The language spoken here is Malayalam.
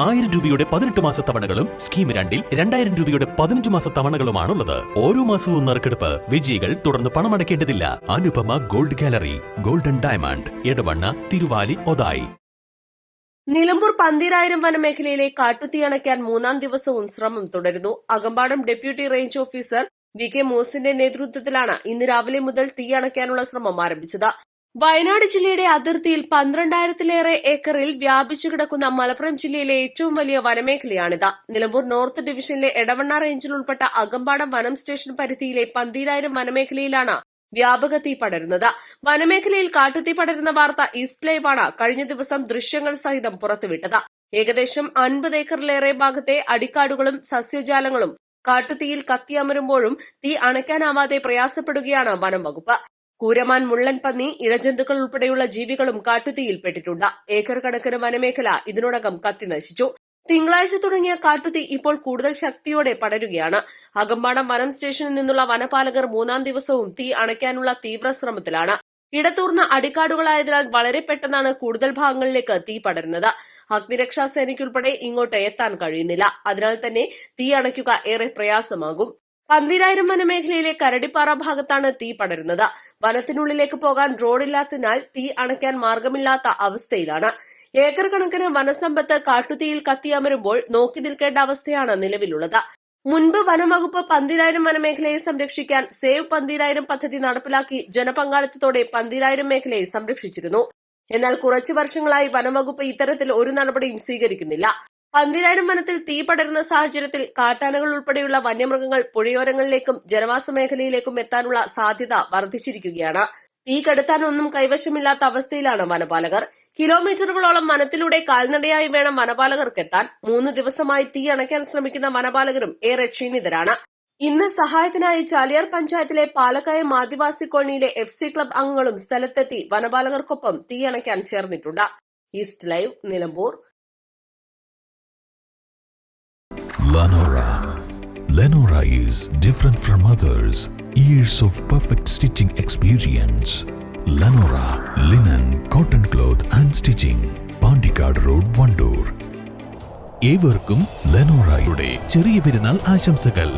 1000 രൂപയുടെ 18 മാസ തവണകളും സ്കീം 2-ൽ 2000 രൂപയുടെ 15 മാസ തവണകളുമാണുള്ളത്. ഓരോ മാസവും നറുക്കെടുപ്പ്. വിജയികൾ തുടർന്ന് പണമടയ്ക്കേണ്ടതില്ല. Anupama gold gallery, golden diamond, Edavanna, Thiruvali, Othayi. Nilambur Pantheerayiram വനമേഖലയിലെ കാട്ടുതീ അണയ്ക്കാൻ 3-ാം ദിവസവും ശ്രമം തുടരുന്നു. Akampadam deputy range officer VK മോസിന്റെ നേതൃത്വത്തിലാണ് ഇന്ന് രാവിലെ മുതൽ തീ അണയ്ക്കാനുള്ള ശ്രമം ആരംഭിച്ചത്. വയനാട് ജില്ലയുടെ അതിർത്തിയിൽ 12,000-ലേറെ ഏക്കറിൽ വ്യാപിച്ചു കിടക്കുന്ന മലപ്പുറം ജില്ലയിലെ ഏറ്റവും വലിയ വനമേഖലയാണിത്. നിലമ്പൂർ നോർത്ത് ഡിവിഷനിലെ എടവണ്ണ റേഞ്ചിൽ ഉൾപ്പെട്ട അകമ്പാടം വനം സ്റ്റേഷൻ പരിധിയിലെ പന്തീരായിരം വനമേഖലയിലാണ് വ്യാപക തീ പടരുന്നത്. വനമേഖലയിൽ കാട്ടുതീ പടരുന്ന വാർത്ത ഈസ്റ്റ് ലൈവാണ് കഴിഞ്ഞ ദിവസം ദൃശ്യങ്ങൾ സഹിതം പുറത്തുവിട്ടത്. ഏകദേശം 50 ഏക്കറിലേറെ ഭാഗത്തെ അടിക്കാടുകളും സസ്യജാലങ്ങളും കാട്ടുതീയിൽ കത്തിയമരുമ്പോഴും തീ അണയ്ക്കാനാവാതെ പ്രയാസപ്പെടുകയാണ് വനം വകുപ്പ്. കൂരമാൻ, മുള്ളൻ പന്നി, ഇഴജന്തുക്കൾ ഉൾപ്പെടെയുള്ള ജീവികളും കാട്ടുതീയിൽപ്പെട്ടിട്ടുണ്ട്. ഏക്കർ കണക്കിന് വനമേഖല ഇതിനോടകം കത്തിനശിച്ചു. തിങ്കളാഴ്ച തുടങ്ങിയ കാട്ടുതീ ഇപ്പോൾ കൂടുതൽ ശക്തിയോടെ പടരുകയാണ്. അകമ്പാടം വനം സ്റ്റേഷനിൽ നിന്നുള്ള വനപാലകർ 3-ാം ദിവസവും തീ അണയ്ക്കാനുള്ള തീവ്രശ്രമത്തിലാണ്. ഇടതൂർന്ന അടിക്കാടുകളായതിനാൽ വളരെ പെട്ടെന്നാണ് കൂടുതൽ ഭാഗങ്ങളിലേക്ക് തീ പടരുന്നത്. അഗ്നിരക്ഷാ സേനയ്ക്കുൾപ്പെടെ ഇങ്ങോട്ട് എത്താൻ കഴിയുന്നില്ല. അതിനാൽ തന്നെ തീ അണയ്ക്കുക ഏറെ പ്രയാസമാകും. പന്തീരായിരം വനമേഖലയിലെ കരടിപ്പാറ ഭാഗത്താണ് തീ പടരുന്നത്. വനത്തിനുള്ളിലേക്ക് പോകാൻ റോഡില്ലാത്തതിനാൽ തീ അണയ്ക്കാൻ മാർഗമില്ലാത്ത അവസ്ഥയിലാണ്. ഏക്കർ കണക്കിന് വനസമ്പത്ത് കാട്ടുതീയിൽ കത്തിയമരുമ്പോൾ നോക്കി നിൽക്കേണ്ട അവസ്ഥയാണ് നിലവിലുള്ളത്. മുൻപ് വനംവകുപ്പ് പന്തീരായിരം വനമേഖലയെ സംരക്ഷിക്കാൻ സേവ് പന്തീരായിരം പദ്ധതി നടപ്പിലാക്കി ജനപങ്കാളിത്തത്തോടെ പന്തീരായിരം മേഖലയെ സംരക്ഷിച്ചിരുന്നു. എന്നാൽ കുറച്ചു വർഷങ്ങളായി വനംവകുപ്പ് ഇത്തരത്തിൽ ഒരു നടപടിയും സ്വീകരിക്കുന്നില്ല. പന്തീരായിരം വനത്തിൽ തീ പടരുന്ന സാഹചര്യത്തിൽ കാട്ടാനകൾ ഉൾപ്പെടെയുള്ള വന്യമൃഗങ്ങൾ പുഴയോരങ്ങളിലേക്കും ജനവാസ മേഖലയിലേക്കും എത്താനുള്ള സാധ്യത വർദ്ധിച്ചിരിക്കുകയാണ്. തീ കെടുത്താനൊന്നും കൈവശമില്ലാത്ത അവസ്ഥയിലാണ് വനപാലകർ. കിലോമീറ്ററുകളോളം വനത്തിലൂടെ കാൽനടയായി വേണം വനപാലകർക്കെത്താൻ. 3 ദിവസമായി തീ അണയ്ക്കാൻ ശ്രമിക്കുന്ന വനപാലകരും ഏറെ ക്ഷീണിതരാണ്. ഇന്ന് സഹായത്തിനായി ചാലിയാർ പഞ്ചായത്തിലെ പാലക്കയം ആദിവാസി കോളനിയിലെ FC ക്ലബ് അംഗങ്ങളും സ്ഥലത്തെത്തി വനപാലകർക്കൊപ്പം തീ അണയ്ക്കാൻ ചേർന്നിട്ടുണ്ട്. East live, Nilambur. Lenora is different from others. Years of perfect stitching experience. Lenora linen, cotton cloth and stitching. Pandikad Road, Vandoor. ഏവർക്കും ലെനോറയുടെ ചെറിയ പെരുന്നാൾ ആശംസകൾ.